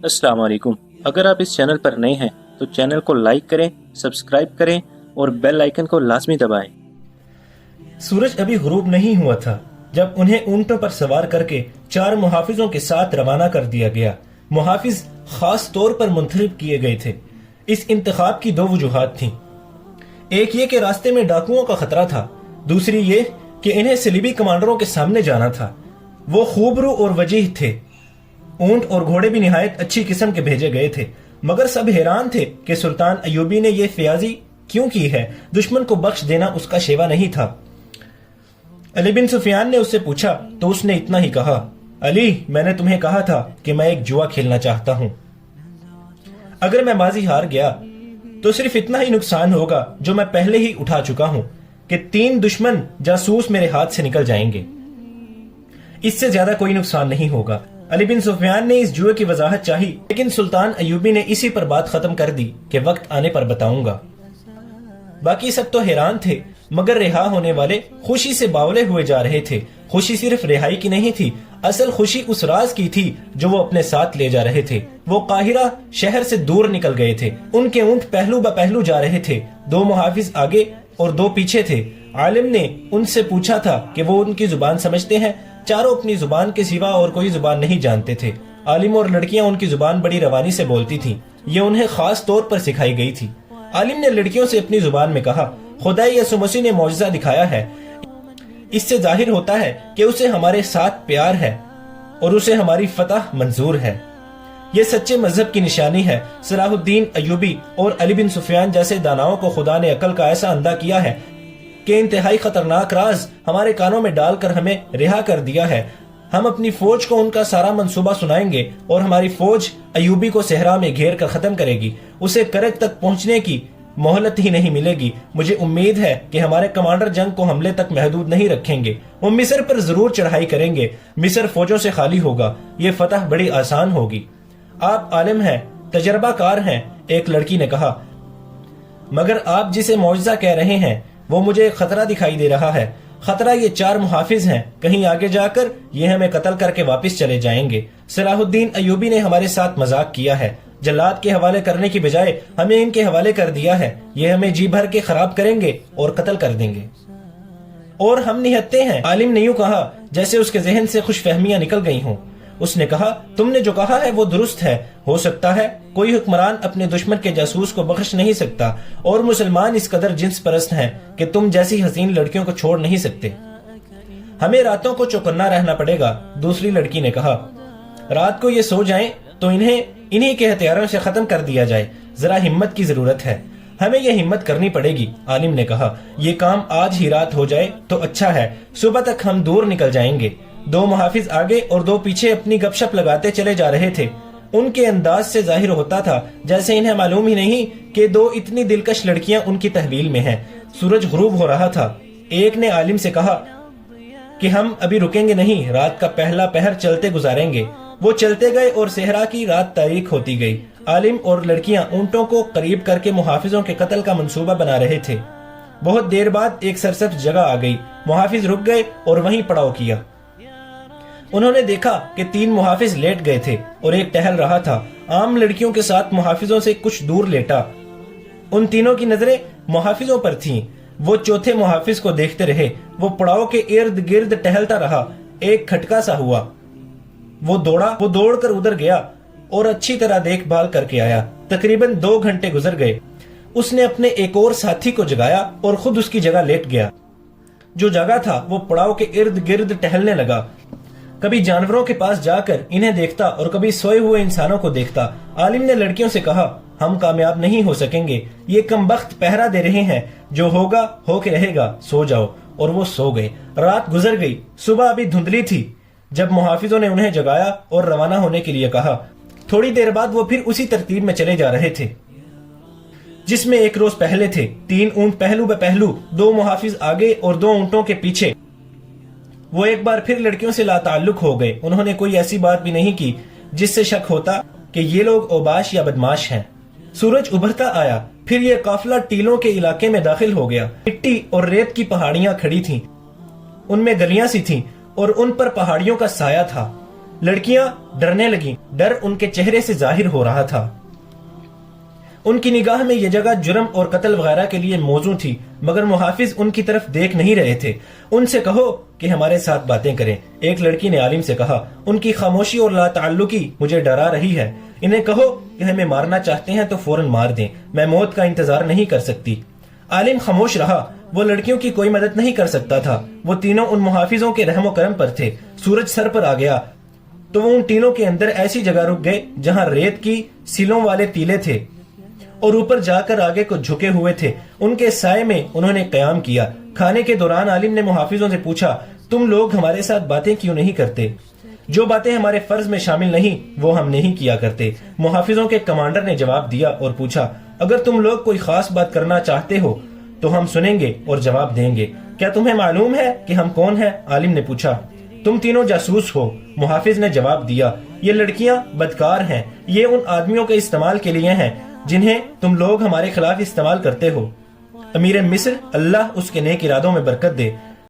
अस्सलाम वालेकुम। अगर आप इस चैनल पर नए हैं तो चैनल को लाइक करें, सब्सक्राइब करें और बेल आइकन को लाजमी दबाएं। सूरज अभी गुरूब नहीं हुआ था जब उन्हें ऊंटों पर सवार करके 4 मुहाफिजों के साथ रवाना कर दिया गया। मुहाफिज खास तौर पर मुंतखब किए गए थे। इस इंतखाब की 2 वजूहात थीं। एक ये कि रास्ते में डाकुओं का खतरा था, दूसरी ये कि इन्हें सलीबी कमांडरों के सामने जाना था। वो खूबरू और वजीह थे। ऊंट और घोड़े भी निहायत अच्छी किस्म के भेजे गए थे, मगर सब हैरान थे कि सुल्तान अयूबी ने ये फयाजी क्यों की है। दुश्मन को बख्श देना उसका शेवा नहीं था। अली बिन सुफियान ने उससे पूछा तो उसने इतना ही कहा, अली, मैंने तुम्हें कहा था कि मैं एक जुआ खेलना चाहता हूं। अगर मैं बाजी हार गया तो सिर्फ इतना ही नुकसान होगा जो मैं पहले ही उठा चुका हूं कि 3 दुश्मन जासूस मेरे हाथ से निकल जाएंगे। इससे ज्यादा कोई नुकसान नहीं होगा। अली बिन सुफियान ने इस जुए की वजाहत चाही, लेकिन सुल्तान अयूबी ने इसी पर बात खत्म कर दी कि वक्त आने पर बताऊंगा। बाकी सब तो हैरान थे, मगर रिहा होने वाले खुशी से बावले हुए जा रहे थे। खुशी सिर्फ रिहाई की नहीं थी, असल खुशी उस राज की थी जो वो अपने साथ ले जा रहे थे। वो काहिरा शहर से दूर निकल गए थे। उनके ऊंट पहलू ब पहलू जा रहे थे। 2 मुहाफिज आगे और 2 पीछे थे। आलिम ने उनसे पूछा था कि वो उनकी जुबान समझते हैं। चारों अपनी जुबान के सिवा और कोई जुबान नहीं जानते थे। आलिम और लड़कियां उनकी जुबान बड़ी रवानी से बोलती थीं। ये उन्हें खास तौर पर सिखाई गई थी। आलिम ने लड़कियों से अपनी जुबान में कहा, खुदा यसु मसीह ने मौजज़ा दिखाया है। इससे जाहिर होता है कि उसे हमारे साथ प्यार है और उसे हमारी फतह मंजूर है। ये सच्चे मजहब की निशानी है। सलाहुद्दीन अयूबी और अली बिन सुफियान जैसे दानाओं को खुदा ने अकल का ऐसा अंधा किया है कि इंतहाई खतरनाक राज हमारे कानों में डालकर हमें रिहा कर दिया है। हम अपनी फौज को उनका सारा मंसूबा सुनाएंगे और हमारी फौज अयूबी को सहरा में घेर कर खत्म करेगी। उसे करक तक पहुंचने की मोहलत ही नहीं मिलेगी। मुझे उम्मीद है कि हमारे कमांडर जंग को हमले तक महदूद नहीं रखेंगे। वो मिस्र पर जरूर चढ़ाई करेंगे। मिस्र फौजों से खाली होगा। ये फतह बड़ी आसान होगी। आप आलिम हैं, तजर्बाकार हैं, एक लड़की ने कहा, मगर आप जिसे मौजज़ा कह रहे हैं वो मुझे खतरा दिखाई दे रहा है। खतरा ये 4 मुहाफिज हैं। कहीं आगे जाकर ये हमें कत्ल करके वापस चले जाएंगे। सलाहुद्दीन अयूबी ने हमारे साथ मजाक किया है। जल्लाद के हवाले करने की बजाय हमें इनके हवाले कर दिया है। ये हमें जी भर के खराब करेंगे और कत्ल कर देंगे और हम निहत्ते हैं। आलिम ने यूं कहा जैसे उसके जहन से खुशफहमियां निकल गई हों। उसने कहा, तुमने जो कहा है वो दुरुस्त है। हो सकता है कोई हुक्मरान अपने दुश्मन के जासूस को बख्श नहीं सकता, और मुसलमान इस कदर जिन्स परस्त हैं कि तुम जैसी हसीन लड़कियों को छोड़ नहीं सकते। हमें रातों को चौकन्ना रहना पड़ेगा। दूसरी लड़की ने कहा, रात को ये सो जाएं तो इन्हीं के हथियारों से खत्म कर दिया जाए। जरा हिम्मत की जरूरत है। हमें यह हिम्मत करनी पड़ेगी। आलिम ने कहा, ये काम आज ही रात हो जाए तो अच्छा है। सुबह तक हम दूर निकल जाएंगे। 2 मुहाफिज आगे और 2 पीछे अपनी गपशप लगाते चले जा रहे थे। उनके अंदाज से जाहिर होता था जैसे इन्हें मालूम ही नहीं कि 2 इतनी दिलकश लड़कियां उनकी तहवील में हैं। सूरज गुरूब हो रहा था। एक ने आलिम से कहा कि हम अभी रुकेंगे नहीं, रात का पहला पहर चलते गुजारेंगे। वो चलते गए और सेहरा की रात तारीख होती गई। आलिम और लड़कियां ऊंटों को करीब करके मुहाफिजों के कत्ल का मंसूबा बना रहे थे। बहुत देर बाद एक सरसब्ज जगह आ गई। मुहाफिज रुक गए और वहीं पड़ाव किया। उन्होंने देखा कि 3 मुहाफिज लेट गए थे और एक टहल रहा था। आम लड़कियों के साथ मुहाफिजों से कुछ दूर लेटा। उन तीनों की नजरें मुहाफिजों पर थीं। वो चौथे मुहाफिज को देखते रहे। वो पड़ाव के इर्द गिर्द टहलता रहा। एक खटका सा हुआ। वो दौड़कर उधर गया और अच्छी तरह देखभाल करके आया। तकरीबन 2 घंटे गुजर गए। उसने अपने एक और साथी को जगाया और खुद उसकी जगह लेट गया। जो जगह था वो पड़ाव के इर्द गिर्द टहलने लगा। कभी जानवरों के पास जाकर इन्हें देखता और कभी सोए हुए इंसानों को देखता। आलिम ने लड़कियों से कहा, हम कामयाब नहीं हो सकेंगे। ये कमबख्त पहरा दे रहे हैं। जो होगा होके रहेगा, सो जाओ। और वो सो गए। रात गुजर गई। सुबह अभी धुंधली थी जब मुहाफिजों ने उन्हें जगाया और रवाना होने के लिए कहा। थोड़ी देर बाद वो फिर उसी तरतीब में चले जा रहे थे जिसमें एक रोज पहले थे। 3 ऊंट पहलू ब पहलू, 2 मुहाफिज आगे और 2 ऊंटों के पीछे। वो एक बार फिर लड़कियों से लाताल्लुक हो गए। उन्होंने कोई ऐसी बात भी नहीं की जिससे शक होता कि ये लोग ओबाश या बदमाश हैं। सूरज उभरता आया। फिर ये काफिला टीलों के इलाके में दाखिल हो गया। मिट्टी और रेत की पहाड़ियां खड़ी थीं। उनमें गलियां सी थीं और उन पर पहाड़ियों का साया था। لڑکیاں ڈرنے لگیں، ڈر ان کے چہرے سے ظاہر ہو رہا تھا۔ ان کی نگاہ میں یہ جگہ جرم اور قتل وغیرہ کے لیے موزوں تھی، مگر محافظ ان کی طرف دیکھ نہیں رہے تھے۔ ان سے کہو کہ ہمارے ساتھ باتیں کریں، ایک لڑکی نے عالم سے کہا۔ ان کی خاموشی اور لا تعلقی مجھے ڈرا رہی ہے۔ انہیں کہو کہ ہمیں مارنا چاہتے ہیں تو فوراً مار دیں، میں موت کا انتظار نہیں کر سکتی۔ عالم خاموش رہا، وہ لڑکیوں کی کوئی مدد نہیں کر سکتا تھا۔ وہ تینوں ان محافظوں کے رحم و کرم پر تھے۔ سورج سر پر آ گیا تو وہ ان ٹینوں کے اندر ایسی جگہ رک گئے جہاں ریت کی سیلوں والے تیلے تھے اور اوپر جا کر آگے کو جھکے ہوئے تھے۔ ان کے سائے میں انہوں نے قیام کیا۔ کھانے کے دوران عالم نے محافظوں سے پوچھا، تم لوگ ہمارے ساتھ باتیں کیوں نہیں کرتے؟ جو باتیں ہمارے فرض میں شامل نہیں وہ ہم نہیں کیا کرتے۔ محافظوں کے کمانڈر نے جواب دیا اور پوچھا، اگر تم لوگ کوئی خاص بات کرنا چاہتے ہو تو ہم سنیں گے اور جواب دیں گے۔ کیا تمہیں معلوم ہے کہ ہم کون ہیں؟ عالم نے پوچھا۔ تم تینوں جاسوس ہو، محافظ نے جواب دیا۔ یہ لڑکیاں بدکار ہیں، یہ ان آدمیوں کے استعمال کے لیے ہیں جنہیں تم لوگ ہمارے خلاف استعمال کرتے ہو۔ امیر مصر اللہ اس کے نیک ارادوں میں برکت دے،